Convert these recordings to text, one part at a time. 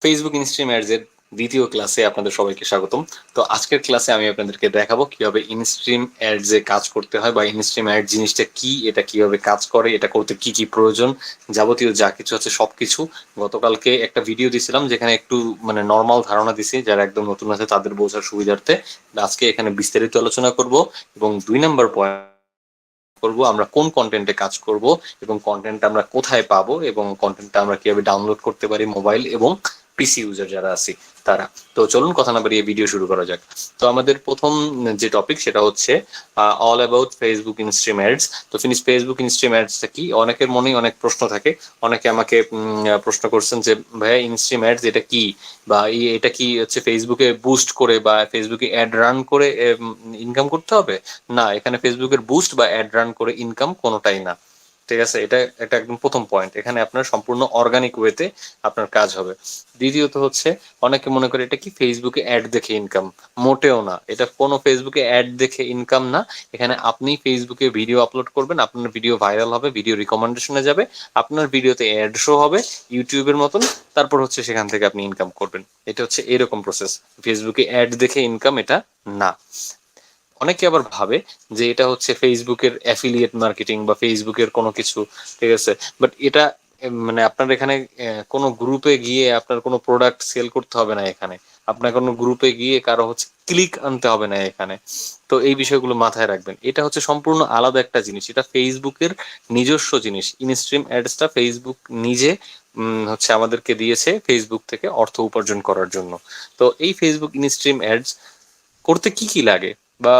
Facebook instream ads এর দ্বিতীয় ক্লাসে আপনাদের সবাইকে স্বাগতম। তো আজকের ক্লাসে আমি আপনাদেরকে দেখাবো কিভাবে ইনস্ট্রিম অ্যাডস এ কাজ করতে হয় বা ইনস্ট্রিম অ্যাড জিনিসটা কি, এটা কিভাবে কাজ করে, এটা করতে কি কি প্রয়োজন, যাবতীয় যা কিছু আছে সবকিছু। গতকালকে একটা ভিডিও দিছিলাম যেখানে একটু মানে নর্মাল ধারণা দিছি, যারা একদম নতুন আছে তাদের বোঝার সুবিধার্থে। আজকে এখানে বিস্তারিত আলোচনা করব এবং 2 নম্বর পয়েন্ট করব আমরা কোন কন্টেন্টে কাজ করব এবং কন্টেন্ট আমরা কোথায় পাবো এবং কন্টেন্টটা আমরা কিভাবে ডাউনলোড করতে পারি মোবাইল এবং পিসি ইউজার যারা আছি তারা। তো চলুন কথা না বাড়িয়ে ভিডিও শুরু করা যাক। তো আমাদের প্রথম যে টপিক সেটা হচ্ছে all about Facebook instream ads. তো ফেসবুক ইনস্ট্রিম অ্যাডসটা কি, অনেকের মনেই অনেক প্রশ্ন থাকে। অনেকে আমাকে প্রশ্ন করছেন যে ভাইয়া ইনস্ট্রিম অ্যাডস এটা কি, বা এটা কি হচ্ছে ফেসবুকে বুস্ট করে বা ফেসবুকে অ্যাড রান করে ইনকাম করতে হবে? না, এখানে ফেসবুকের বুস্ট বা অ্যাড রান করে ইনকাম কোনোটাই না। ঠিক আছে, এটা এটা একদম প্রথম পয়েন্ট। এখানে আপনার সম্পূর্ণ অর্গানিক ওয়েতে আপনার কাজ হবে। দ্বিতীয়ত হচ্ছে, অনেকে মনে করে এটা কি ফেসবুকে অ্যাড দেখে ইনকাম। মোটেও না, এটা কোনো ফেসবুকে অ্যাড দেখে ইনকাম না। এখানে আপনি ফেসবুকে ভিডিও আপলোড করবেন, আপনার ভিডিও ভাইরাল হবে, ভিডিও রিকমেন্ডেশনে যাবে, আপনার ভিডিওতে অ্যাড শো হবে ইউটিউবের মতন, তারপর হচ্ছে সেখান থেকে আপনি ইনকাম করবেন। এটা হচ্ছে এরকম প্রসেস। ফেসবুকে অ্যাড দেখে ইনকাম এটা না। অনেকে আবার ভাবে যে এটা হচ্ছে ফেসবুকের অ্যাফিলিয়েট মার্কেটিং বা ফেসবুকের কোনো কিছু। ঠিক আছে, বাট এটা মানে আপনার এখানে কোনো গ্রুপে গিয়ে আপনার কোনো প্রোডাক্ট সেল করতে হবে না এখানে। আপনার কোনো গ্রুপে গিয়ে কারো হচ্ছে ক্লিক আনতে হবে না এখানে। তো এই বিষয়গুলো মাথায় রাখবেন, এটা হচ্ছে সম্পূর্ণ আলাদা একটা জিনিস, এটা ফেসবুকের নিজস্ব জিনিস। ইনস্ট্রিম অ্যাডসটা ফেসবুক নিজে হচ্ছে আমাদেরকে দিয়েছে ফেসবুক থেকে অর্থ উপার্জন করার জন্য। তো এই ফেসবুক ইনস্ট্রিম অ্যাডস করতে কি কি লাগে, বা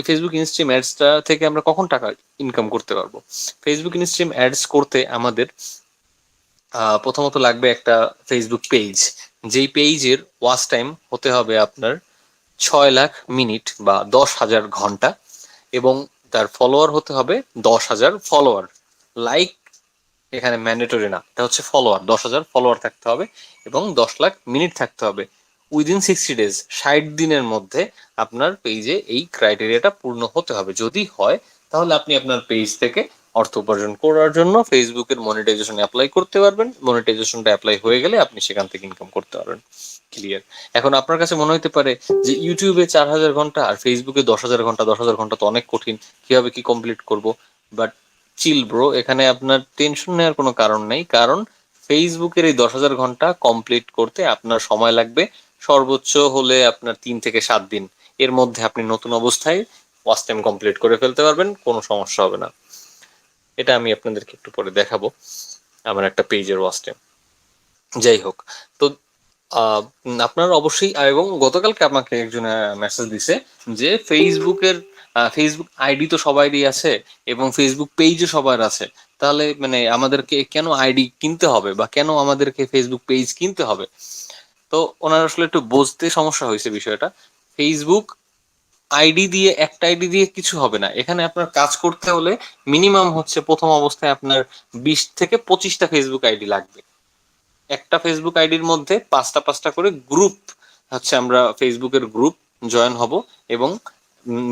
ফেসবুক ইনস্ট্রিম অ্যাডসটা থেকে আমরা কখন টাকা ইনকাম করতে পারবো? ফেসবুক ইনস্ট্রিম অ্যাডস করতে আমাদের প্রথমত লাগবে একটা ফেসবুক পেজ। যেই পেজের ওয়াচ টাইম হতে হবে আপনার 6 লাখ মিনিট বা 10,000 ঘন্টা, এবং তার ফলোয়ার হতে হবে 10,000 ফলোয়ার। লাইক এখানে ম্যান্ডেটরি না, এটা হচ্ছে ফলোয়ার। 10,000 ফলোয়ার থাকতে হবে এবং 10 লাখ মিনিট থাকতে হবে উইদিন 60 ডেজ, 60 দিনের মধ্যে আপনার পেজে এই ক্রাইটেরিয়াটা পূর্ণ হতে হবে। যদি হয় তাহলে আপনি আপনার পেজ থেকে অর্থ উপার্জন করার জন্য ফেসবুকের মনিটাইজেশন অ্যাপ্লাই করতে পারবেন। মনিটাইজেশনটা অ্যাপ্লাই হয়ে গেলে আপনি সেখান থেকে ইনকাম করতে পারবেন। ক্লিয়ার? এখন আপনার কাছে মনে হতে পারে যে ইউটিউবে 4,000 ঘন্টা আর ফেসবুকে 10,000 ঘন্টা, 10,000 ঘন্টা তো অনেক কঠিন, কিভাবে কি কমপ্লিট করব? বাট চিল ব্রো, এখানে আপনার টেনশন নেওয়ার কোনো কারণ নেই। কারণ ফেসবুকের এই 10,000 ঘন্টা কমপ্লিট করতে আপনার সময় লাগবে সর্বোচ্চ হলে আপনার 3 থেকে 7 দিন। এর মধ্যে আপনি নতুন অবস্থায় ওয়াচ টাইম কমপ্লিট করে ফেলতে পারবেন, কোনো সমস্যা হবে না। এটা আমি আপনাদেরকে একটু পরে দেখাবো আমার একটা পেজের ওয়াচ টাইম। যাই হোক, তো আপনার অবশ্যই, এবং গতকালকে আমাকে একজন মেসেজ দিছে যে ফেসবুক আইডি তো সবারই আছে এবং ফেসবুক পেজও সবার আছে, তাহলে মানে আমাদেরকে কেন আইডি কিনতে হবে বা কেন আমাদেরকে ফেসবুক পেজ কিনতে হবে? তো ওনার আসলে একটু বুঝতে সমস্যা হয়েছে বিষয়টা। ফেসবুক আইডি দিয়ে, একটা আইডি দিয়ে কিছু হবে না। এখানে আপনার কাজ করতে হলে মিনিমাম হচ্ছে প্রথম অবস্থায় আপনার 20 থেকে 25টা ফেসবুক আইডি লাগবে। একটা ফেসবুক আইডির মধ্যে 5টা 5টা করে গ্রুপ হচ্ছে, আমরা ফেসবুকের গ্রুপ জয়েন হব, এবং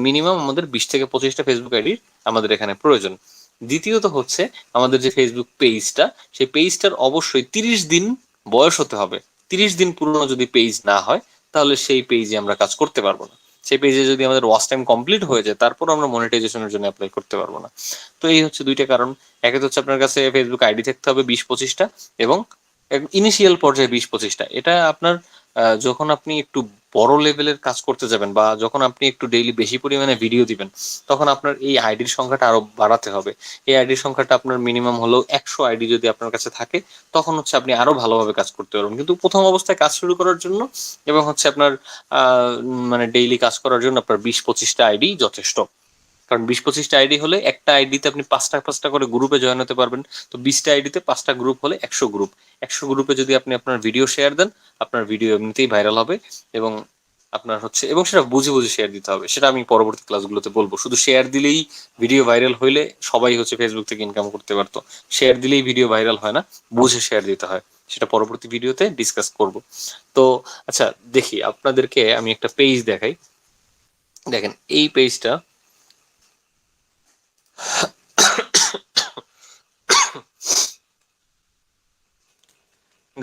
মিনিমাম আমাদের 20 থেকে 25টা ফেসবুক আইডি আমাদের এখানে প্রয়োজন। দ্বিতীয়ত হচ্ছে, আমাদের যে ফেসবুক পেজটা, সেই পেজটার অবশ্যই 30 দিন বয়স হতে হবে। 30 দিন পুরনো যদি পেজ না হয় তাহলে সেই পেজে আমরা কাজ করতে পারবো না। সেই পেজে যদি আমাদের ওয়াচ টাইম কমপ্লিট হয়ে যায় তারপর আমরা মনিটাইজেশনের জন্য অ্যাপ্লাই করতে পারবো না। তো এই হচ্ছে দুইটা কারণ। একে হচ্ছে আপনার কাছে ফেসবুক আইডি থাকতে হবে 20-25টা, এবং ইনিশিয়াল পর্যায়ে 20-25টা। এটা আপনার যখন আপনি একটু বড় লেভেলের কাজ করতে যাবেন বা যখন আপনি একটু ডেইলি বেশি পরিমাণে ভিডিও দিবেন, তখন আপনার এই আইডির সংখ্যাটা আরো বাড়াতে হবে। এই আইডির সংখ্যাটা আপনার মিনিমাম হলো 100 আইডি যদি আপনার কাছে থাকে, তখন হচ্ছে আপনি আরো ভালোভাবে কাজ করতে পারবেন। কিন্তু প্রথম অবস্থায় কাজ শুরু করার জন্য এবং হচ্ছে আপনার মানে ডেইলি কাজ করার জন্য আপনার 20-25টা আইডি যথেষ্ট। কারণ 20-25টা আইডি হলে একটা আইডিতে আপনি 5টা 5টা করে গ্রুপে জয়েন হতে পারবেন। তো 20টা আইডিতে 5টা গ্রুপ হলে 100 গ্রুপ। 100 গ্রুপে যদি আপনি আপনার ভিডিও শেয়ার দেন, আপনার ভিডিও এমনিতেই ভাইরাল হবে। এবং আপনার হচ্ছে, এবং সেটা বুঝে বুঝে শেয়ার দিতে হবে, সেটা আমি পরবর্তী ক্লাসগুলোতে বলবো। শুধু শেয়ার দিলেই ভিডিও ভাইরাল হইলে সবাই হচ্ছে ফেসবুক থেকে ইনকাম করতে পারতো। শেয়ার দিলেই ভিডিও ভাইরাল হয় না, বুঝে শেয়ার দিতে হয়। সেটা পরবর্তী ভিডিওতে ডিসকাস করব। তো আচ্ছা, দেখি আপনাদেরকে আমি একটা পেজ দেখাই। দেখেন এই পেজটা,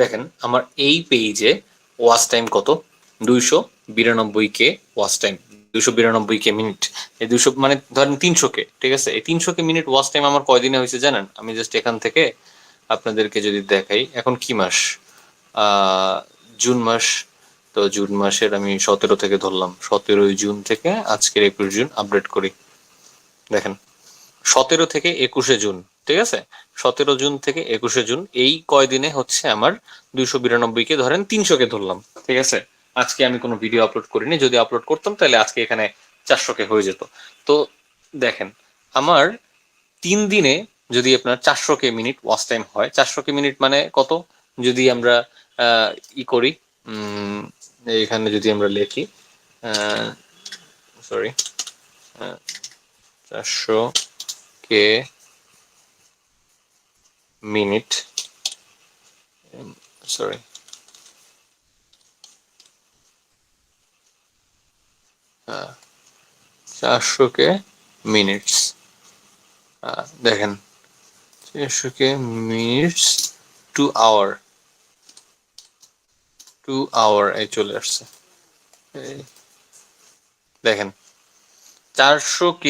দেখেন আমার এই পেজে ওয়াচ টাইম কত, 292K watch time, 292K minute. এই 200 মানে ধরেন 300K, ঠিক আছে? এই 300K মিনিট ওয়াচ টাইম আমার কয়দিনে হয়েছে জানেন? আমি জাস্ট এখান থেকে আপনাদেরকে যদি দেখাই, এখন কি মাস, জুন মাস। তো জুন মাসের আমি 17 থেকে ধরলাম, 17ই জুন থেকে আজকের 21 জুন আপডেট করি। দেখেন 17 থেকে 21 জুন, ঠিক আছে? 17 জুন থেকে 21 জুন এই কয়দিনে হচ্ছে আমার 292K, ধরেন 300K ধরলাম, ঠিক আছে? আজকে আমি কোনো ভিডিও আপলোড করিনি, যদি আপলোড করতাম তাহলে আজকে এখানে 400K হয়ে যেত। তো দেখেন আমার 3 দিনে যদি আপনার 400K মিনিট ওয়াচ টাইম হয়, 400K মিনিট মানে কত, যদি আমরা ই করি, এখানে যদি আমরা লিখি, sorry, 400K minute, sorry, 400K minutes, দেখেন 400K minutes to our, 2 hour এই চলে আসছে। দেখেন 400K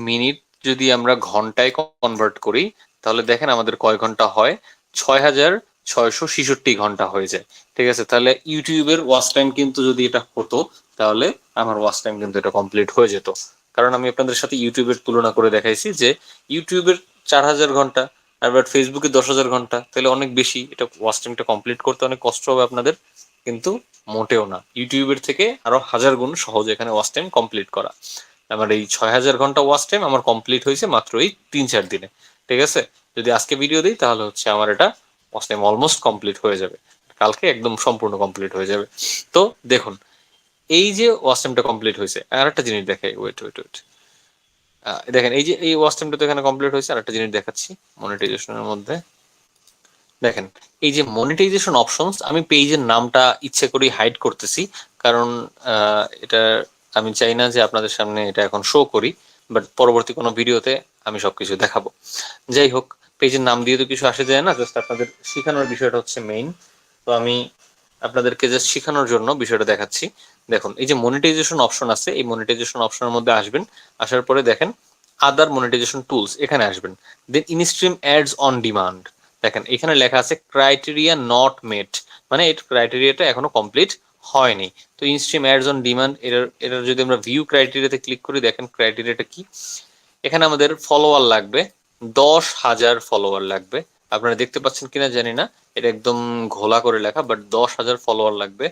মিনিট যদি আমরা ঘন্টায় কনভার্ট করি, তাহলে দেখেন আমাদের কয় ঘন্টা হয়, 6,666 ঘন্টা হয়ে যায়, ঠিক আছে? তাহলে ইউটিউবের ওয়াচ টাইম কিন্তু যদি এটা হতো, তাহলে আমার ওয়াচ টাইম কিন্তু এটা কমপ্লিট হয়ে যেত। কারণ আমি আপনাদের সাথে ইউটিউবের তুলনা করে দেখাইছি যে ইউটিউবের 4,000 ঘন্টা, আর বাট ফেসবুকে 10,000 ঘন্টা, তাহলে অনেক বেশি, এটা ওয়াচ টাইমটা কমপ্লিট করতে অনেক কষ্ট হবে আপনাদের, কিন্তু মোটেও না, ইউটিউবের থেকে আরো 1000 গুণ সহজ এখানে ওয়াচ টাইম কমপ্লিট করা। আমার এই 6,000 ঘন্টা ওয়াচ টাইম আমার কমপ্লিট হয়েছে মাত্র এই 3-4 দিনে, ঠিক আছে? যদি আজকে ভিডিও দিই তাহলে হচ্ছে আমার এটা ওয়াচ টাইম অলমোস্ট কমপ্লিট হয়ে যাবে, কালকে একদম সম্পূর্ণ কমপ্লিট হয়ে যাবে। তো দেখুন এই যে ওয়াচ টাইমটা কমপ্লিট হয়েছে, আর একটা জিনিস দেখাই, ওয়েট ওয়েট ওয়েট, দেখেন এই যে এই ওয়াচ টাইমটা তো এখানে কমপ্লিট হয়েছে, আর একটা জিনিস দেখাচ্ছি মনিটাইজেশনের মধ্যে। দেখেন এই যে মনিটাইজেশন অপশনস, আমি পেজের নামটা ইচ্ছে করে হাইড করতেছি, কারণ এটা আমি চাই না যে আপনাদের সামনে এটা এখন শো করি, বাট পরবর্তী কোনো ভিডিওতে আমি সবকিছু দেখাবো। যাই হোক, পেজের নাম দিয়ে তো কিছু আসে যায় না, জাস্ট আপনাদের শেখানোর বিষয়টা হচ্ছে মেইন। তো আমি আপনাদেরকে জাস্ট শেখানোর জন্য বিষয়টা দেখাচ্ছি। দেখুন এই যে মনিটাইজেশন অপশন আছে, এই মনিটাইজেশন অপশনের মধ্যে আসবেন, আসার পরে দেখেন আদার মনিটাইজেশন টুলস, এখানে আসবেন, দেন ইনস্ট্রিম অ্যাডস অন ডিমান্ড। দেখেন এখানে লেখা আছে ক্রাইটেরিয়া নট মেট, মানে এই ক্রাইটেরিয়াটা এখনো কমপ্লিট হয়নি। তো ইনস্ট্রিম অ্যাডস অন ডিমান্ড, এটার যদি আমরা ভিউ ক্রাইটেরিয়াতে ক্লিক করি, দেখেন ক্রাইটেরিয়াটা কি, এখানে আমাদের ফলোয়ার লাগবে, 10,000 ফলোয়ার লাগবে। আপনারা দেখতে পাচ্ছেন কিনা জানি না, এটা একদম ঘোলা করে লেখা, বাট 10,000 ফলোয়ার লাগবে।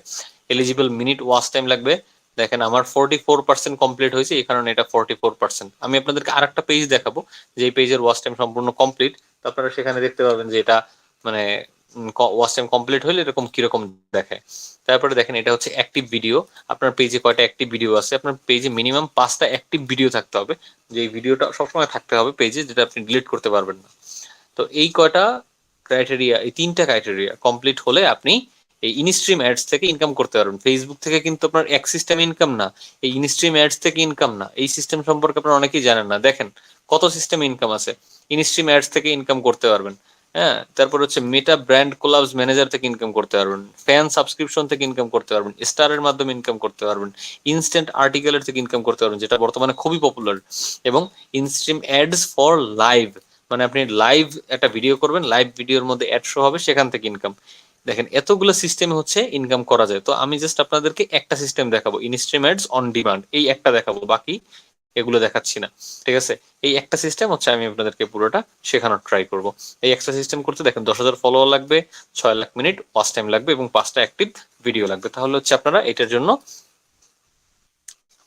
এলিজিবল মিনিট ওয়াচ টাইম লাগবে, দেখেন আমার 44% কমপ্লিট হয়েছে, এই কারণে এটা 44%। আমি আপনাদেরকে আর একটা পেজ দেখাবো, যে এই পেজের ওয়াচ টাইম সম্পূর্ণ কমপ্লিট, তো আপনারা সেখানে দেখতে পাবেন যে এটা মানে ওয়াচ টাইম কমপ্লিট হলে এরকম কিরকম দেখায়। তারপরে দেখেন এটা হচ্ছে অ্যাক্টিভ ভিডিও, আপনার পেজে কয়টা অ্যাক্টিভ ভিডিও আছে, আপনার পেজে মিনিমাম 5টা অ্যাক্টিভ ভিডিও থাকতে হবে, যে এই ভিডিওটা সবসময় থাকতে হবে পেজে, যেটা আপনি ডিলিট করতে পারবেন না। তো এই কয়টা ক্রাইটেরিয়া, এই 3টা ক্রাইটেরিয়া কমপ্লিট হলে আপনি এই ইনস্ট্রিম অ্যাডস থেকে ইনকাম করতে পারবেন। ফেসবুক থেকে কিন্তু আপনার এক সিস্টেম ইনকাম না, এই ইনস্ট্রিম অ্যাডস থেকে ইনকাম না, এই সিস্টেম সম্পর্কে আপনারা অনেকেই জানেন না। দেখেন কত সিস্টেম ইনকাম আছে, ইনস্ট্রিম অ্যাডস থেকে ইনকাম করতে পারবেন। হ্যাঁ, তারপর হচ্ছে মেটা ব্র্যান্ড কোলাবস ম্যানেজার থেকে ইনকাম করতে পারবেন, ফ্যান সাবস্ক্রিপশন থেকে ইনকাম করতে পারবেন, স্টারের মাধ্যমে ইনকাম করতে পারবেন, ইনস্ট্যান্ট আর্টিকেলের থেকে ইনকাম করতে পারবেন, যেটা বর্তমানে খুবই পপুলার, এবং ইনস্ট্রিম অ্যাডস ফর লাইভ, মানে আপনি লাইভ একটা ভিডিও করবেন, লাইভ ভিডিওর মধ্যে অ্যাড শো হবে, সেখান থেকে ইনকাম। দেখেন এতগুলো সিস্টেম হচ্ছে ইনকাম করা যায়। তো আমি জাস্ট আপনাদেরকে একটা সিস্টেম দেখাবো, ইনস্ট্রিম অ্যাডস অন ডিমান্ড, এই একটা দেখাবো, বাকি এগুলো দেখাচ্ছি না, ঠিক আছে? এই একটা সিস্টেম হচ্ছে আমি আপনাদেরকে পুরোটা শেখানোর ট্রাই করব। এই একটা সিস্টেম করতে দেখেন 10,000 ফলোয়ার লাগবে, 6 লাখ মিনিট ওয়াচ টাইম লাগবে, এবং 5টা অ্যাক্টিভ ভিডিও লাগবে। তাহলে হচ্ছে আপনারা এটার জন্য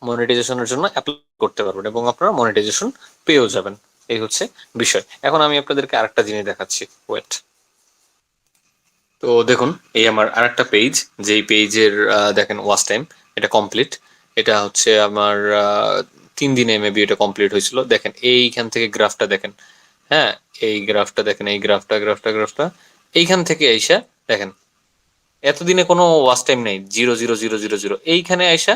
মনিটাইজেশনের জন্য অ্যাপ্লাই করতে পারবেন, এবং আপনারা মনিটাইজেশন পেয়েও যাবেন। এই হচ্ছে বিষয়। এখন আমি আপনাদেরকে আরেকটা জিনিস দেখাচ্ছি, ওয়েট। তো দেখুন এই আমার আরেকটা পেজ, যেই পেজের দেখেন ওয়াচ টাইম এটা কমপ্লিট, এটা হচ্ছে আমার 3 দিনে মেবি এটা কমপ্লিট হয়েছিল। দেখেন এইখান থেকে গ্রাফটা দেখেন, হ্যাঁ এই গ্রাফটা দেখেন, এই গ্রাফটা এইখান থেকে আইসা দেখেন এতদিনে কোনো ওয়াচ টাইম নেই, 0,0,0,0,0 এইখানে আইসা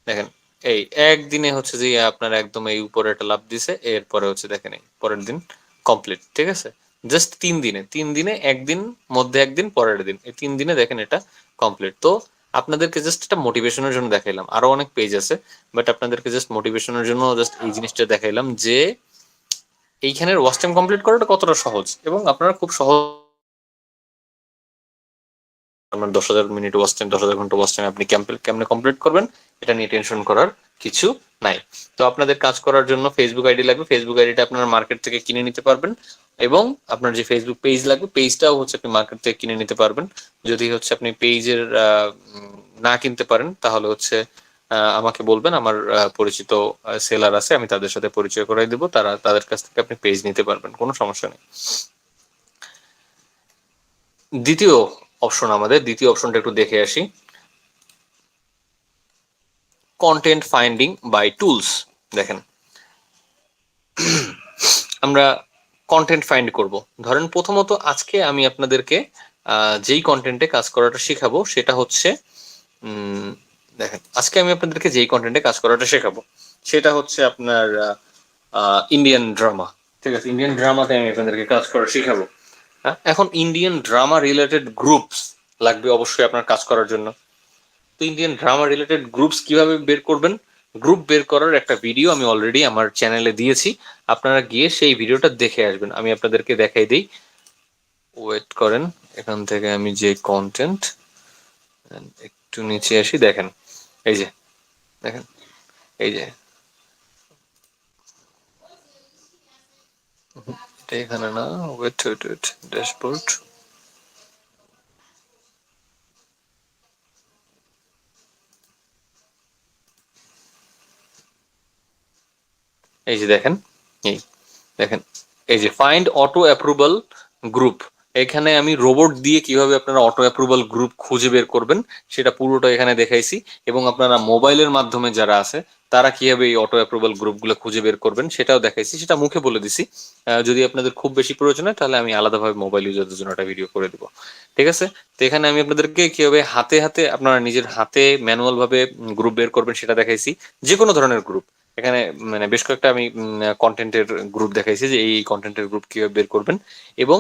দেখেন এই একদিনে হচ্ছে যে আপনার একদম এই উপরে একটা লাভ দিছে, এরপরে হচ্ছে দেখেন এই পরের দিন কমপ্লিট, ঠিক আছে? জাস্ট 3 দিনে, 3 দিনে, একদিন, মধ্যে একদিন, পরের দিন, এই 3 দিনে দেখেন এটা কমপ্লিট। তো আপনাদেরকে জাস্ট একটা মোটিভেশনের জন্য দেখাইলাম, আরো অনেক পেজ আছে, বাট আপনাদেরকে জাস্ট মোটিভেশনের জন্য জাস্ট এই জিনিসটা দেখাইলাম যে এইখানের ওয়াচ টাইম কমপ্লিট করাটা কতটা সহজ, এবং আপনারা খুব সহজ, আপনার 10,000 মিনিট ওয়াচ টাইম, 10,000 ঘন্টা ওয়াচ টাইম আপনি কেমনে কমপ্লিট করবেন এটা নিয়ে টেনশন করার কিছু নাই। তো আপনাদের কাজ করার জন্য ফেসবুক আইডি লাগবে, ফেসবুক আইডিটা আপনারা মার্কেট থেকে কিনে নিতে পারবেন, এবং আপনার যে ফেসবুক পেজ লাগবে, পেজটাও হচ্ছে আপনি মার্কেট থেকে কিনে নিতে পারবেন। যদি হচ্ছে আপনি পেজের না কিনতে পারেন তাহলে হচ্ছে আমাকে বলবেন, আমার পরিচিত সেলার আছে, আমি তাদের সাথে পরিচয় করাই দেবো, তাদের কাছ থেকে আপনি পেজ নিতে পারবেন, কোনো সমস্যা নেই। দ্বিতীয় দ্বিতীয় অপশনটা একটু দেখে আসি, কন্টেন্ট ফাইন্ডিং বাই টুলস। দেখেন, আমরা কন্টেন্ট ফাইন্ড করব। ধরেন প্রথমত আজকে আমি আপনাদেরকে যেই কন্টেন্টে কাজ করাটা শেখাবো সেটা হচ্ছে, দেখেন আজকে আমি আপনাদেরকে যেই কন্টেন্টে কাজ করাটা শেখাবো সেটা হচ্ছে আপনার ইন্ডিয়ান ড্রামা। ঠিক আছে, ইন্ডিয়ান ড্রামাতে আমি আপনাদেরকে কাজ করা শেখাবো। এখন ইন্ডিয়ান ড্রামা রিলেটেড গ্রুপস লাগবে অবশ্যই আপনার কাজ করার জন্য। তো ইন্ডিয়ান ড্রামা রিলেটেড গ্রুপস কিভাবে বের করবেন, গ্রুপ বের করার একটা ভিডিও আমি অলরেডি আমার চ্যানেলে দিয়েছি, আপনারা গিয়ে সেই ভিডিওটা দেখে আসবেন। আমি আপনাদেরকে দেখাই দিই, ওয়েট করেন, এখান থেকে আমি যে কন্টেন্ট, একটু নিচে আসি, দেখেন এই যে, দেখেন এই যে, এটা এখানে না, ওয়েট ওয়েট ওয়েট, ড্যাশবোর্ড, এই যে দেখেন, এই দেখেন, এই যে ফাইন্ড অটো অ্যাপ্রুভাল গ্রুপ, এখানে আমি রোবট দিয়ে কিভাবে আপনারা অটো অ্যাপ্রুভাল গ্রুপ খুঁজে বের করবেন সেটা পুরোটা এখানে দেখাইছি, এবং আপনারা মোবাইলের মাধ্যমে যারা আছে তারা কিভাবে এই অটো অ্যাপ্রুভাল গ্রুপগুলো খুঁজে বের করবেন সেটাও দেখাইছি, সেটা মুখে বলে দিছি। যদি আপনাদের খুব বেশি প্রয়োজন হয় তাহলে আমি আলাদাভাবে মোবাইল ইউজারদের জন্য একটা ভিডিও করে দিব। ঠিক আছে, তো এখানে আমি আপনাদেরকে কিভাবে হাতে হাতে আপনারা নিজের হাতে ম্যানুয়াল ভাবে গ্রুপ বের করবেন সেটা দেখাইছি, যে কোনো ধরনের গ্রুপ। এখানে মানে বেশ কয়েকটা আমি কন্টেন্টের গ্রুপ দেখাইছি যে এই কন্টেন্টের গ্রুপ কিভাবে বের করবেন, এবং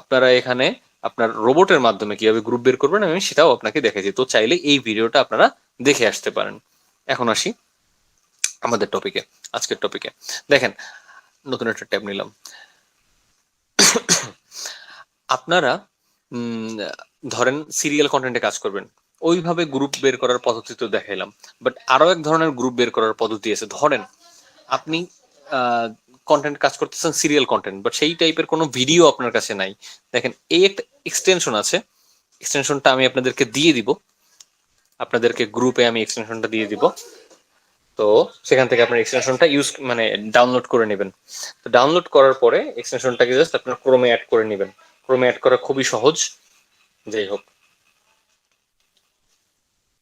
আপনারা এখানে আপনার রোবটের মাধ্যমে কিভাবে গ্রুপ বের করবেন আমি সেটাও আপনাকে দেখাইছি। তো চাইলে এই ভিডিওটা আপনারা দেখে আসতে পারেন। এখন আসি আমাদের টপিকে, আজকের টপিকে। দেখেন, নতুন একটা ট্যাব নিলাম। আপনারা ধরেন সিরিয়াল কন্টেন্টে কাজ করবেন, ওইভাবে গ্রুপ বের করার পদ্ধতি তো দেখাইলাম, বাট আরো এক ধরনের গ্রুপ বের করার পদ্ধতি আছে। ধরেন আপনি কন্টেন্ট কাজ করতেছেন সিরিয়াল কন্টেন্ট, বাট সেই টাইপের কোনো ভিডিও আপনার কাছে নাই। দেখেন এই একটা এক্সটেনশন আছে, এক্সটেনশনটা আমি আপনাদেরকে দিয়ে দিব, আপনাদেরকে গ্রুপে আমি এক্সটেনশনটা দিয়ে দিব। তো সেখান থেকে আপনার এক্সটেনশনটা ইউজ মানে ডাউনলোড করে নেবেন। তো ডাউনলোড করার পরে এক্সটেনশনটাকে জাস্ট আপনার ক্রোমে অ্যাড করে নেবেন। ক্রোমে অ্যাড করা খুবই সহজ। যাই হোক,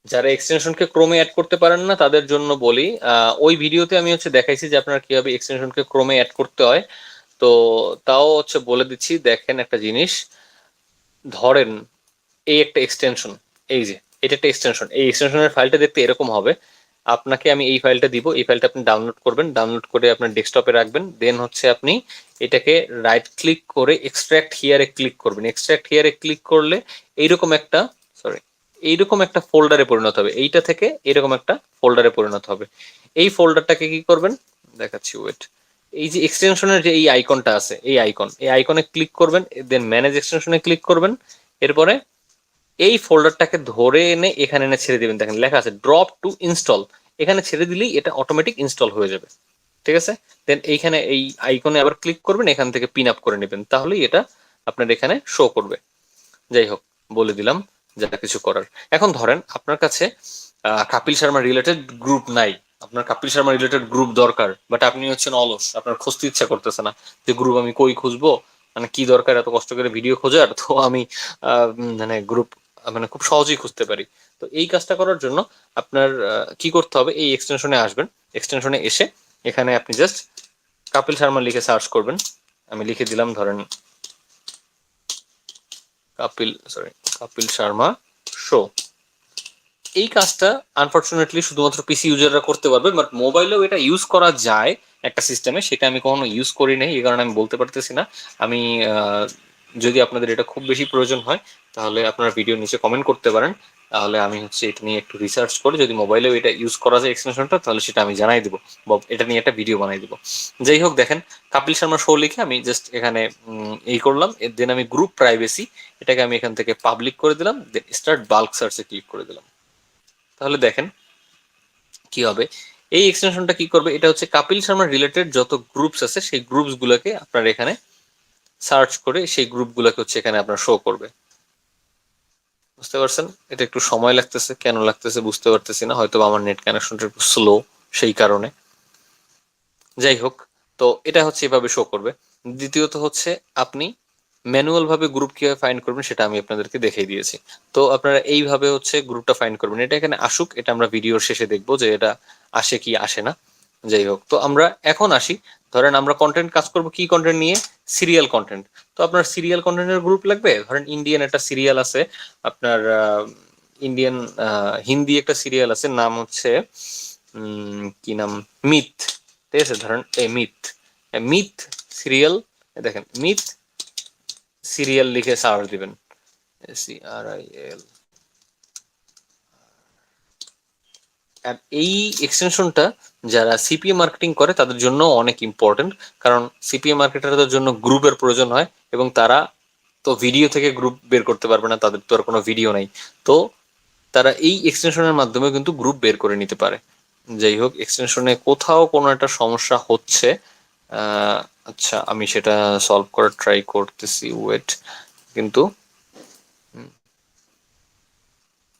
যারা এক্সটেনশনকে ক্রোমে অ্যাড করতে পারেন না তাদের জন্য বলি, ওই ভিডিওতে আমি হচ্ছে দেখাইছি যে আপনারা কিভাবে এক্সটেনশনকে ক্রোমে অ্যাড করতে হয়। তো তাও হচ্ছে বলে দিচ্ছি, দেখেন একটা জিনিস, ধরেন এই একটা এক্সটেনশন, এই যে এটা একটা এক্সটেনশন, এই এক্সটেনশনের ফাইলটা দেখতে এরকম হবে। আপনাকে আমি এই ফাইলটা দিব, এই ফাইলটা আপনি ডাউনলোড করবেন, ডাউনলোড করে আপনার ডেস্কটপে রাখবেন, দেন হচ্ছে আপনি এটাকে রাইট ক্লিক করে এক্সট্রাক্ট হিয়ারে ক্লিক করবেন। এক্সট্রাক্ট হিয়ারে ক্লিক করলে এইরকম একটা, সরি, এইরকম একটা ফোল্ডারে পরিণত হবে, এইটা থেকে এরকম একটা ফোল্ডারে পরিণত হবে। এই ফোল্ডারটাকে কি করবেন দেখাচ্ছি, ওয়েট, এই যে এক্সটেনশনের যে এই আইকনটা আছে, এই আইকনে ক্লিক করবেন, দেন ম্যানেজ এক্সটেনশনে ক্লিক করবেন, এরপরে এই ফোল্ডারটাকে ধরে এনে এখানে এনে ছেড়ে দিবেন। দেখেন লেখা আছে ড্রপ টু ইনস্টল, এখানে ছেড়ে দিলেই এটা অটোমেটিক ইনস্টল হয়ে যাবে। ঠিক আছে, দেন এইখানে এই আইকনে আবার ক্লিক করবেন, এখান থেকে পিন আপ করে নেবেন, তাহলেই এটা আপনার এখানে শো করবে। যাই হোক, বলে দিলাম যা কিছু করার। এখন ধরেন আপনার কাছে কাপিল শর্মা রিলেটেড গ্রুপ নাই, আপনার কাপিল শর্মা রিলেটেড গ্রুপ দরকার, বাট আপনি হচ্ছেন অলস, আপনার খুঁজতে ইচ্ছা করতেছে না যে গ্রুপ আমি কই খুঁজবো, মানে কি দরকার এত কষ্ট করে ভিডিও খোঁজার, তো আমি মানে গ্রুপ মানে খুব সহজেই খুঁজতে পারি। তো এই কাজটা করার জন্য আপনার কি করতে হবে, এই এক্সটেনশনে আসবেন, এক্সটেনশনে এসে এখানে আপনি জাস্ট কাপিল শর্মা লিখে সার্চ করবেন। আমি লিখে দিলাম, ধরেন কাপিল শর্মা শো, এই কাজটা আনফরচুনেটলি শুধুমাত্র পিসি ইউজাররা করতে পারবে, বাট মোবাইলেও এটা ইউজ করা যায় একটা সিস্টেমে, সেটা আমি কখনো ইউজ করি নাই, এই কারণে আমি বলতে পারতেছি না। আমি যদি আপনাদের এটা খুব বেশি প্রয়োজন হয় তাহলে আপনারা ভিডিও নিচে কমেন্ট করতে পারেন, তাহলে আমি হচ্ছে এটা নিয়ে একটু রিসার্চ করে যদি মোবাইলেও এটা ইউজ করা যায় এক্সটেনশনটা, তাহলে সেটা আমি জানাই দেবো বা এটা নিয়ে একটা ভিডিও বানাই দেবো। যাই হোক, দেখেন কাপিল শর্মা শো লিখে আমি জাস্ট এখানে এই করলাম, দেন আমি গ্রুপ প্রাইভেসি এটাকে আমি এখান থেকে পাবলিক করে দিলাম, দেন স্টার্ট বাল্ক সার্চে ক্লিক করে দিলাম। তাহলে দেখেন কি হবে, এই এক্সটেনশনটা কি করবে, এটা হচ্ছে কাপিল শর্মা রিলেটেড যত গ্রুপস আছে সেই গ্রুপস গুলোকে আপনার এখানে সার্চ করে সেই গ্রুপগুলোকে হচ্ছে এখানে আপনার শো করবে। বুঝতে পারছেন? এটা একটু সময় লাগতেছে, কেন লাগতেছে বুঝতে পারতেছি না, হয়তো আমার নেট কানেকশনটা একটু স্লো সেই কারণে। যাই হোক, তো এটা হচ্ছে এভাবে শো করবে। দ্বিতীয়ত হচ্ছে আপনি ম্যানুয়াল ভাবে গ্রুপ কিভাবে ফাইন্ড করবেন সেটা আমি আপনাদেরকে দেখিয়ে দিয়েছি। তো আপনারা এইভাবে হচ্ছে গ্রুপটা ফাইন্ড করবেন। এটা এখানে আসুক, এটা আমরা ভিডিওর শেষে দেখবো যে এটা আসে কি আসে না। যাই হোক, তো আমরা এখন আসি, ধরেন আমরা কন্টেন্ট কাজ করব কি কন্টেন্ট নিয়ে, সিরিয়াল কন্টেন্ট। তো আপনার সিরিয়াল কন্টেন্টের গ্রুপ লাগবে, ধরেন ইন্ডিয়ান একটা সিরিয়াল আছে আপনার, ইন্ডিয়ান হিন্দি একটা সিরিয়াল আছে, নাম হচ্ছে কি নাম, মিথ। ঠিক আছে, ধরেন এই মিথ, মিথ সিরিয়াল, দেখেন মিথ সিরিয়াল লিখে সার্চ দিবেন, CRIL। আর এই এক্সটেনশনটা যারা সিপিএ মার্কেটিং করে তাদের জন্য অনেক ইম্পর্টেন্ট, কারণ সিপিএ মার্কেটারদের জন্য গ্রুপের প্রয়োজন হয় এবং তারা তো ভিডিও থেকে গ্রুপ বের করতে পারবে না, তাদের তো আর কোনো ভিডিও নাই, তো তারা এই এক্সটেনশনের মাধ্যমে কিন্তু গ্রুপ বের করে নিতে পারে। যাই হোক, এক্সটেনশনে কোথাও কোনো একটা সমস্যা হচ্ছে, আচ্ছা আমি সেটা সলভ করার ট্রাই করতেছি, ওয়েট, কিন্তু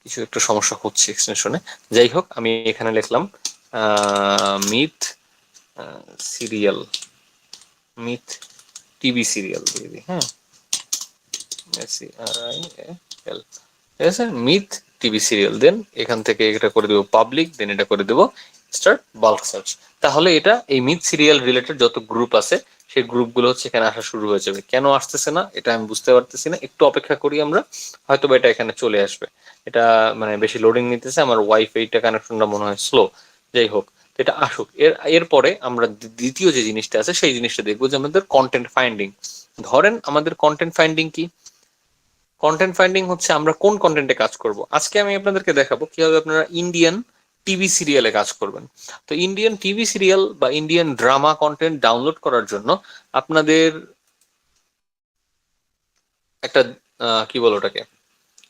কিছু একটা সমস্যা হচ্ছে এক্সটেনশনে। যাই হোক, আমি এখানে লিখলাম myth serial, myth TV serial দিয়ে দিই, হ্যাঁ, CRIL, ঠিক আছে, মিথ টিভি সিরিয়াল। দেন এখান থেকে এটা করে দেবো পাবলিক, দেন এটা করে দেবো স্টার্ট বাল্ক সার্চ। তাহলে এটা এই মিথ সিরিয়াল রিলেটেড যত গ্রুপ আছে সেই গ্রুপগুলো হচ্ছে এখানে আসা শুরু হয়ে যাবে। কেন আসতেছে না এটা আমি বুঝতে পারতেছি না, একটু অপেক্ষা করি আমরা, হয়তো এটা এখানে চলে আসবে। এটা মানে বেশি লোডিং নিতেছে, আমার ওয়াইফাইটা কানেকশনটা মনে হয় স্লো। যাই হোক, এটা আসুক, এরপরে আমরা দ্বিতীয় যে জিনিসটা আছে সেই জিনিসটা দেখবো, যে আমাদের কন্টেন্ট ফাইন্ডিং। ধরেন আমাদের কন্টেন্ট ফাইন্ডিং কি, কন্টেন্ট ফাইন্ডিং হচ্ছে আমরা কোন কন্টেন্টে কাজ করব। আজকে আমি আপনাদেরকে দেখাবো কিভাবে আপনারা ইন্ডিয়ান টিভি সিরিয়ালে কাজ করবেন। তো ইন্ডিয়ান টিভি সিরিয়াল বা ইন্ডিয়ান ড্রামা কন্টেন্ট ডাউনলোড করার জন্য আপনাদের একটা কি বলো ওটাকে,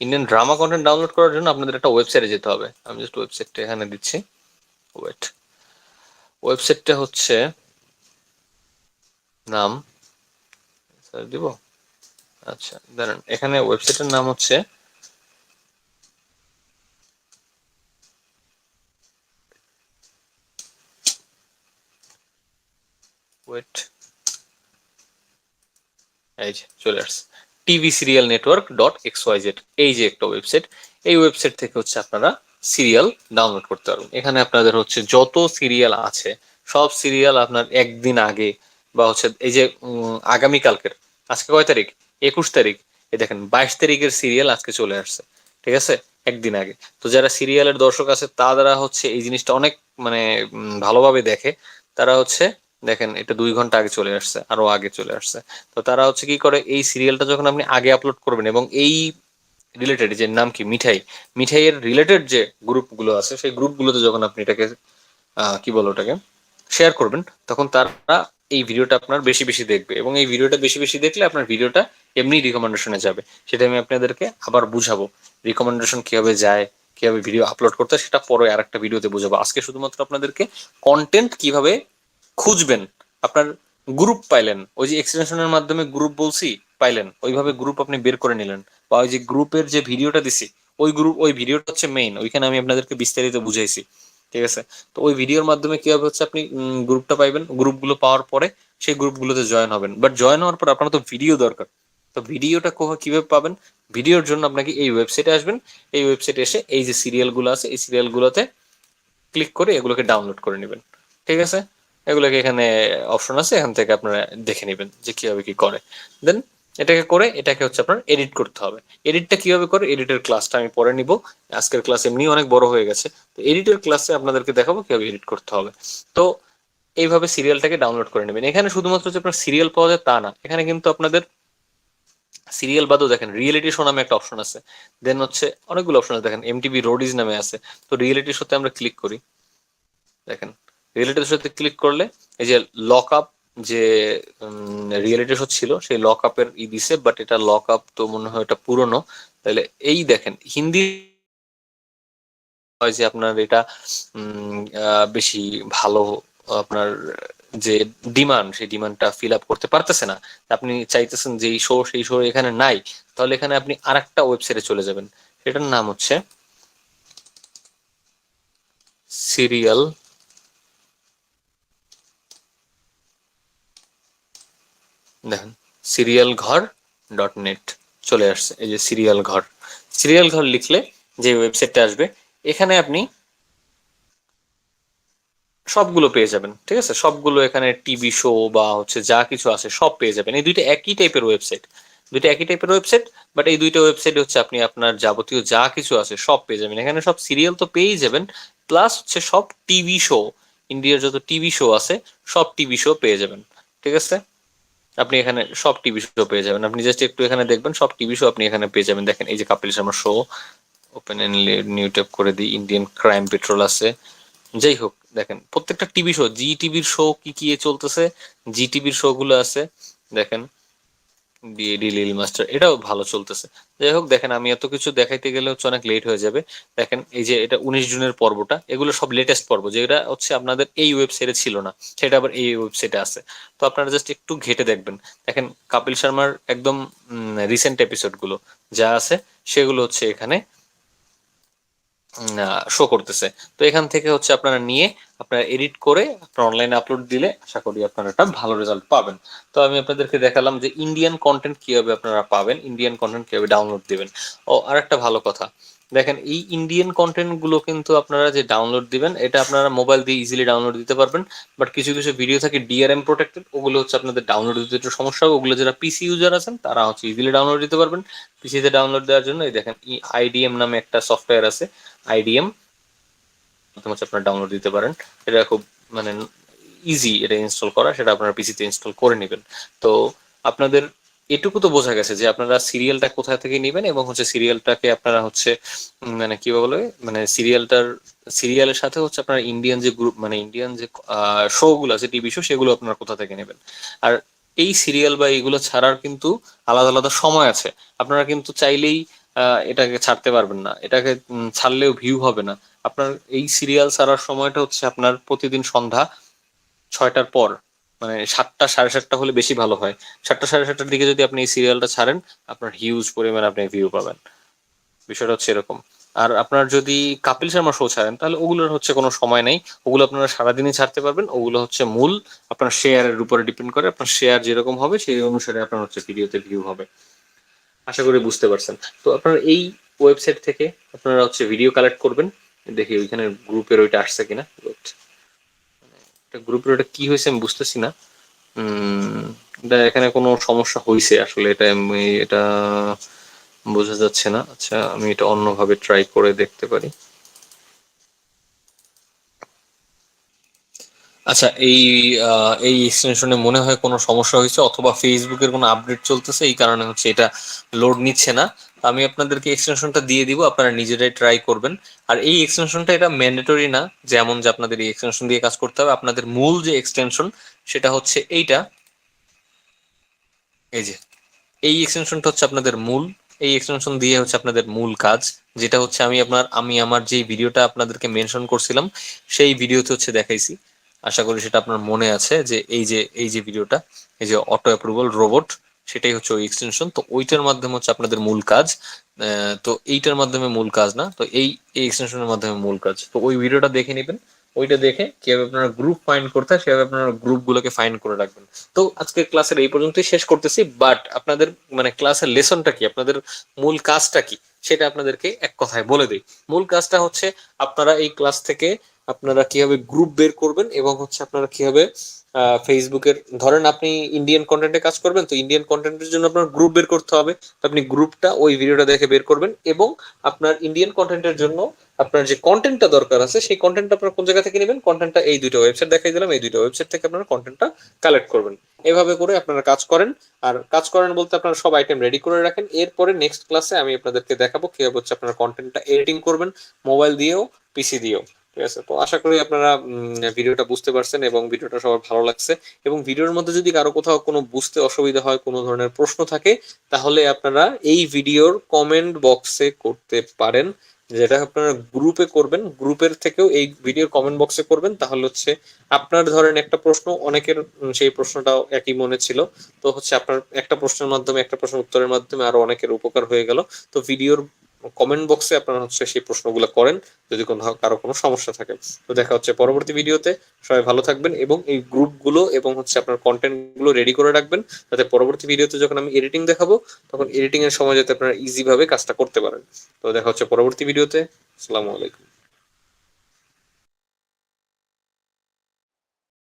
ইন্ডিয়ান ড্রামা কন্টেন্ট ডাউনলোড করার জন্য আপনাদের একটা ওয়েবসাইটে যেতে হবে। আমি জাস্ট ওয়েবসাইটটা এখানে দিচ্ছি, ওয়েট, ওয়েবসাইটটা হচ্ছে নাম দিব, আচ্ছা দাঁড়ান, এখানে ওয়েবসাইটের নাম হচ্ছে ওয়েট, এই যে চলে আসছে, টিভি সিরিয়াল নেটওয়ার্ক .xyz, এই যে একটা ওয়েবসাইট। এই ওয়েবসাইট থেকে হচ্ছে আপনারা সিরিয়াল ডাউনলোড করতে পারবেন। এখানে আপনাদের হচ্ছে যত সিরিয়াল আছে সব সিরিয়াল আপনার একদিন আগে বা হচ্ছে এই যে আগামীকালকের, আজকে কয় তারিখ, 21 তারিখ, এই দেখেন 22 তারিখের সিরিয়াল আজকে চলে আসছে, ঠিক আছে, একদিন আগে। তো যারা সিরিয়ালের দর্শক আছে তারা হচ্ছে এই জিনিসটা অনেক মানে ভালোভাবে দেখে, তারা হচ্ছে দেখেন এটা 2 ঘন্টা আগে চলে আসছে, আরো আগে চলে আসছে। তো তারা হচ্ছে কি করে, এই সিরিয়ালটা যখন আপনি আগে আপলোড করবেন এবং এই রিলেটেড যে নাম কি মিঠাই, মিঠাইয়ের রিলেটেড যে গ্রুপগুলো আছে সেই গ্রুপগুলোতে যখন আপনি এটাকে কি বলো ওটাকে শেয়ার করবেন, তখন তারা এই ভিডিওটা আপনার বেশি বেশি দেখবে এবং এই ভিডিওটা বেশি বেশি দেখলে আপনার ভিডিওটা এমনি রিকমেন্ডেশনে যাবে। সেটা আমি আপনাদেরকে আবার বুঝাবো, রিকমেন্ডেশন কিভাবে যায়, কিভাবে ভিডিও আপলোড করতে হয় সেটা পরে আরেকটা ভিডিওতে বুঝাবো। আজকে শুধুমাত্র আপনাদেরকে কন্টেন্ট কিভাবে খুঁজবেন, আপনার গ্রুপ পাইলেন, ওই যে এক্সটেনশনের মাধ্যমে গ্রুপ বলছি পাইলেন, ওইভাবে গ্রুপ আপনি বের করে নিলেন, বা ওই যে গ্রুপের যে ভিডিওটা দিছি ওই গ্রুপ, ওই ভিডিওটা হচ্ছে মেইন, ওইখানে আমি আপনাদেরকে বিস্তারিত বুঝাইছি, ঠিক আছে। তো ওই ভিডিওর মাধ্যমে কিভাবে হচ্ছে আপনি গ্রুপটা পাইবেন, গ্রুপগুলো পাওয়ার পরে সেই গ্রুপগুলোতে জয়েন হবেন, বাট জয়েন হওয়ার পর আপনার তো ভিডিও দরকার। তো ভিডিওটা কিভাবে পাবেন, ভিডিওর জন্য আপনাকে এই ওয়েবসাইটে আসবেন, এই ওয়েবসাইটে এসে এই যে সিরিয়ালগুলো আছে এই সিরিয়ালগুলোতে ক্লিক করে এগুলোকে ডাউনলোড করে নেবেন, ঠিক আছে। এগুলোকে এখানে অপশন আছে, এখান থেকে আপনারা দেখে নেবেন যে কিভাবে কি করে। দেন এটাকে করে এটাকে হচ্ছে আপনার এডিট করতে হবে। এডিটটা কিভাবে করে, এডিটের ক্লাসটা আমি পরে নিব। আজকের ক্লাস এমনি অনেক বড় হয়ে গেছে, তো এডিটের ক্লাসে আপনাদেরকে দেখাবো কিভাবে এডিট করতে হবে। তো এইভাবে সিরিয়ালটাকে ডাউনলোড করে নেবেন। এখানে শুধুমাত্র যে আপনার সিরিয়াল পাওয়া যায় তা না, এখানে কিন্তু আপনাদের সিরিয়াল বাদেও দেখেন রিয়েলিটি শো নামে একটা অপশন আছে, দেন হচ্ছে অনেকগুলো অপশন আছে, দেখেন এমটিভি রোডিজ নামে আছে। তো রিয়েলিটি শোতে আমরা ক্লিক করি, দেখেন রিয়েলিটি শোতে ক্লিক করলে এই যে লক আপ, যে রিয়েলিটি শো ছিল সেই লক আপের দিছে, বাট এটা লক আপ তো মনে হয় এটা পুরনো। তাহলে এই দেখেন হিন্দি হয় যে আপনার এটা বেশি ভালো, আপনার যে ডিমান্ড সেই ডিমান্ডটা ফিল আপ করতে পারতেছে না, আপনি চাইতেছেন যে এই শো সেই শো এখানে নাই, তাহলে এখানে আপনি আরেকটা ওয়েবসাইটে চলে যাবেন, সেটার নাম হচ্ছে সিরিয়াল, দেখেন সিরিয়াল ঘর .net চলে আসছে। এই যে সিরিয়াল ঘর, সিরিয়াল ঘর লিখলে যে ওয়েবসাইটটা আসবে, এখানে আপনি সবগুলো পেয়ে যাবেন। ঠিক আছে, সবগুলো এখানে টিভি শো বা হচ্ছে যা কিছু আছে সব পেয়ে যাবেন। এই দুইটা একই টাইপের ওয়েবসাইট, দুইটা একই টাইপের ওয়েবসাইট, বাট এই দুইটা ওয়েবসাইট হচ্ছে আপনি আপনার যাবতীয় যা কিছু আছে সব পেয়ে যাবেন এখানে। সব সিরিয়াল তো পেয়েই যাবেন, প্লাস হচ্ছে সব টিভি শো, ইন্ডিয়ার যত টিভি শো আছে সব টিভি শো পেয়ে যাবেন। ঠিক আছে, আপনি এখানে সব টিভি শো পেয়ে যাবেন। আপনি জাস্ট একটু এখানে দেখবেন, সব টিভি শো আপনি এখানে পেয়ে যাবেন। দেখেন এই যে Kapil Sharma show, open and new tab করে দিই, ইন্ডিয়ান ক্রাইম পেট্রোল আছে। যাই হোক, দেখেন প্রত্যেকটা টিভি শো, জি টিভির শো কি কি চলতেছে, জি টিভির শো গুলো আছে দেখেন, বিএডি লিল মাস্টার এটাও ভালো চলতেছে। যাই হোক, দেখেন আমি এত কিছু দেখাইতে গেলে হচ্ছে অনেক লেট হয়ে যাবে। দেখেন এই যে এটা 19 জুনের পর্বটা, এগুলো সব লেটেস্ট পর্ব, যেটা হচ্ছে আপনাদের এই ওয়েবসাইটে ছিল না, সেটা আবার এই ওয়েবসাইটে আছে। তো আপনারা জাস্ট একটু ঘেটে দেখবেন। দেখেন কপিল শর্মার একদম রিসেন্ট এপিসোড গুলো যা আছে সেগুলো হচ্ছে এখানে শো করতেছে। তো এখান থেকে হচ্ছে আপনারা নিয়ে আপনারা এডিট করে আপনারা অনলাইনে আপলোড দিলে আশা করি আপনারা একটা ভালো রেজাল্ট পাবেন। তো আমি আপনাদেরকে দেখালাম যে ইন্ডিয়ান কন্টেন্ট কিভাবে আপনারা পাবেন, ইন্ডিয়ান কন্টেন্ট কিভাবে ডাউনলোড দিবেন। ও আর একটা ভালো কথা, দেখেন এই ইন্ডিয়ান কন্টেন্ট গুলো কিন্তু আপনারা যে ডাউনলোড দিবেন এটা আপনারা মোবাইল দিয়ে ইজিলি ডাউনলোড দিতে পারবেন, বাট কিছু কিছু ভিডিও থাকে ডিআরএম প্রোটেক্টেড, ওগুলো হচ্ছে আপনাদের ডাউনলোড দিতে একটু সমস্যা হবে। ওগুলো যারা পিসি ইউজার আছেন তারা হচ্ছে ইজিলি ডাউনলোড দিতে পারবেন। পিসিতে ডাউনলোড দেওয়ার জন্য এই দেখেন আইডিএম নামে একটা সফটওয়্যার আছে, আইডিএম হচ্ছে আপনারা ডাউনলোড দিতে পারেন। এটা খুব মানে ইজি এটা ইনস্টল করা, সেটা আপনারা পিসিতে ইনস্টল করে নেবেন। তো আপনাদের এটুকু তো বোঝা গেছে যে আপনারা সিরিয়ালটা কোথা থেকে নেবেন, এবং হচ্ছে সিরিয়ালটাকে আপনারা হচ্ছে মানে কি বলে, মানে সিরিয়ালের সাথে হচ্ছে আপনার ইন্ডিয়ান যে গ্রুপ, মানে ইন্ডিয়ান যে শো গুলো আছে টিভি শো, সেগুলো আপনারা কোথা থেকে নেবেন। আর এই সিরিয়াল বা এইগুলো ছাড়ার কিন্তু আলাদা আলাদা সময় আছে। আপনারা কিন্তু চাইলেই এটাকে ছাড়তে পারবেন না, এটাকে ছাড়লেও ভিউ হবে না। আপনার এই সিরিয়াল ছাড়ার সময়টা হচ্ছে আপনার প্রতিদিন সন্ধ্যা 6টার পর, মানে 7টা 7:30 হলে বেশি ভালো হয়। 7টা 7:30টার দিকে যদি আপনি এই সিরিয়ালটা ছাড়েন, আপনার হিউজ পরিমাণে আপনি ভিউ পাবেন। বিষয়টা হচ্ছে এরকম। আর আপনার যদি কাপিল শর্মা শো ছাড়েন, তাহলে ওগুলোর হচ্ছে কোনো সময় নেই, ওগুলো আপনারা সারাদিনই ছাড়তে পারবেন। ওগুলো হচ্ছে মূল আপনার শেয়ারের উপরে ডিপেন্ড করে, আপনার শেয়ার যেরকম হবে সেই অনুসারে আপনার হচ্ছে ভিডিওতে ভিউ হবে। আশা করি বুঝতে পারছেন। তো আপনারা এই ওয়েবসাইট থেকে আপনারা হচ্ছে ভিডিও কালেক্ট করবেন। দেখি ওইখানে গ্রুপের ওইটা আসছে কিনা, গ্রুপের ওটা কি হয়েছে আমি বুঝতেছি না। এটা এখানে কোনো সমস্যা হয়েছে আসলে, এটা বোঝা যাচ্ছে না। আচ্ছা আমি এটা অন্যভাবে ট্রাই করে দেখতে পারি। আচ্ছা এই এক্সটেনশনে মনে হয় কোনো সমস্যা হয়েছে, অথবা ফেসবুকের কোনো আপডেট চলতেছে, এই কারণে হচ্ছে এটা লোড নিচ্ছে না। আমি আপনাদেরকে এক্সটেনশনটা দিয়ে দিব, আপনারা নিজেরাই ট্রাই করবেন। আর এই এক্সটেনশনটা এটা ম্যান্ডেটরি না যেমন যে আপনাদের এই এক্সটেনশন দিয়ে কাজ করতে হবে। আপনাদের মূল যে এক্সটেনশন সেটা হচ্ছে এইটা, এই যে এই এক্সটেনশনটা হচ্ছে আপনাদের মূল, এই এক্সটেনশন দিয়ে হচ্ছে আপনাদের মূল কাজ, যেটা হচ্ছে আমি আমার যে ভিডিওটা আপনাদেরকে মেনশন করছিলাম সেই ভিডিওতে হচ্ছে দেখাইছি। আশা করি সেটা আপনার মনে আছে, যে এই যে ভিডিওটা, এই যে অটো অ্যাপ্রুভাল রোবট, সেটাই হচ্ছে ওই এক্সটেনশন। তো ওইটার মাধ্যমে হচ্ছে আপনাদের মূল কাজ। তো এইটার মাধ্যমে মূল কাজ না, তো এই এক্সটেনশনের মাধ্যমে মূল কাজ। তো ওই ভিডিওটা দেখে নেবেন, ওইটা দেখে কিভাবে আপনারা গ্রুপ ফাইন্ড করতে হয় সেভাবে আপনারা গ্রুপগুলোকে ফাইন্ড করে রাখবেন। তো আজকের ক্লাসের এই পর্যন্তই শেষ করতেছি, বাট আপনাদের মানে ক্লাসের লেসনটা কি, আপনাদের মূল কাজটা কি সেটা আপনাদেরকে এক কথায় বলে দিই। মূল কাজটা হচ্ছে আপনারা এই ক্লাস থেকে আপনারা কিভাবে গ্রুপ বের করবেন, এবং হচ্ছে আপনারা কিভাবে ফেসবুকের, ধরেন আপনি ইন্ডিয়ান কন্টেন্টে কাজ করবেন, তো ইন্ডিয়ান কন্টেন্টের জন্য আপনার গ্রুপ বের করতে হবে, তো আপনি গ্রুপটা ওই ভিডিওটা দেখে বের করবেন। এবং আপনার ইন্ডিয়ান কন্টেন্টের জন্য আপনার যে কন্টেন্টটা দরকার আছে সেই কন্টেন্টটা আপনারা কোন জায়গা থেকে নেবেন, কন্টেন্টটা এই দুইটা ওয়েবসাইট দেখাই দিলাম, এই দুইটা ওয়েবসাইট থেকে আপনারা কন্টেন্টটা কালেক্ট করবেন। এভাবে করে আপনারা কাজ করেন। আর কাজ করেন বলতে আপনারা সব আইটেম রেডি করে রাখেন। এরপরে নেক্সট ক্লাসে আমি আপনাদেরকে দেখাবো কিভাবে হচ্ছে আপনারা কন্টেন্টটা এডিটিং করবেন, মোবাইল দিয়েও পিসি দিয়েও। ঠিক আছে, তো আশা করি আপনারা ভিডিওটা বুঝতে পারছেন এবং ভিডিওটা সবার ভালো লাগছে। এবং ভিডিওর মধ্যে যদি কারো কোথাও কোনো বুঝতে অসুবিধা হয়, কোনো ধরনের প্রশ্ন থাকে, তাহলে আপনারা এই ভিডিওর কমেন্ট বক্সে করতে পারেন। যেটা আপনারা গ্রুপে করবেন, গ্রুপের থেকেও এই ভিডিওর কমেন্ট বক্সে করবেন, তাহলে হচ্ছে আপনার ধরেন একটা প্রশ্ন অনেকের সেই প্রশ্নটাও একই মনে ছিল, তো হচ্ছে আপনার একটা প্রশ্নের মাধ্যমে, একটা প্রশ্নের উত্তরের মাধ্যমে আরো অনেকের উপকার হয়ে গেল। তো ভিডিওর কমেন্ট বক্সে আপনারা হচ্ছে সেই প্রশ্নগুলো করেন যদি কারো কোনো সমস্যা থাকে। তো দেখা হচ্ছে পরবর্তী ভিডিওতে। সবাই ভালো থাকবেন এবং এই গ্রুপগুলো এবং হচ্ছে আপনার কন্টেন্ট গুলো রেডি করে রাখবেন, যাতে পরবর্তী ভিডিওতে যখন আমি এডিটিং দেখাবো তখন এডিটিং এর সময় যাতে আপনারা ইজি ভাবে কাজটা করতে পারেন। তো দেখা হচ্ছে পরবর্তী ভিডিওতে। আসসালামু আলাইকুম।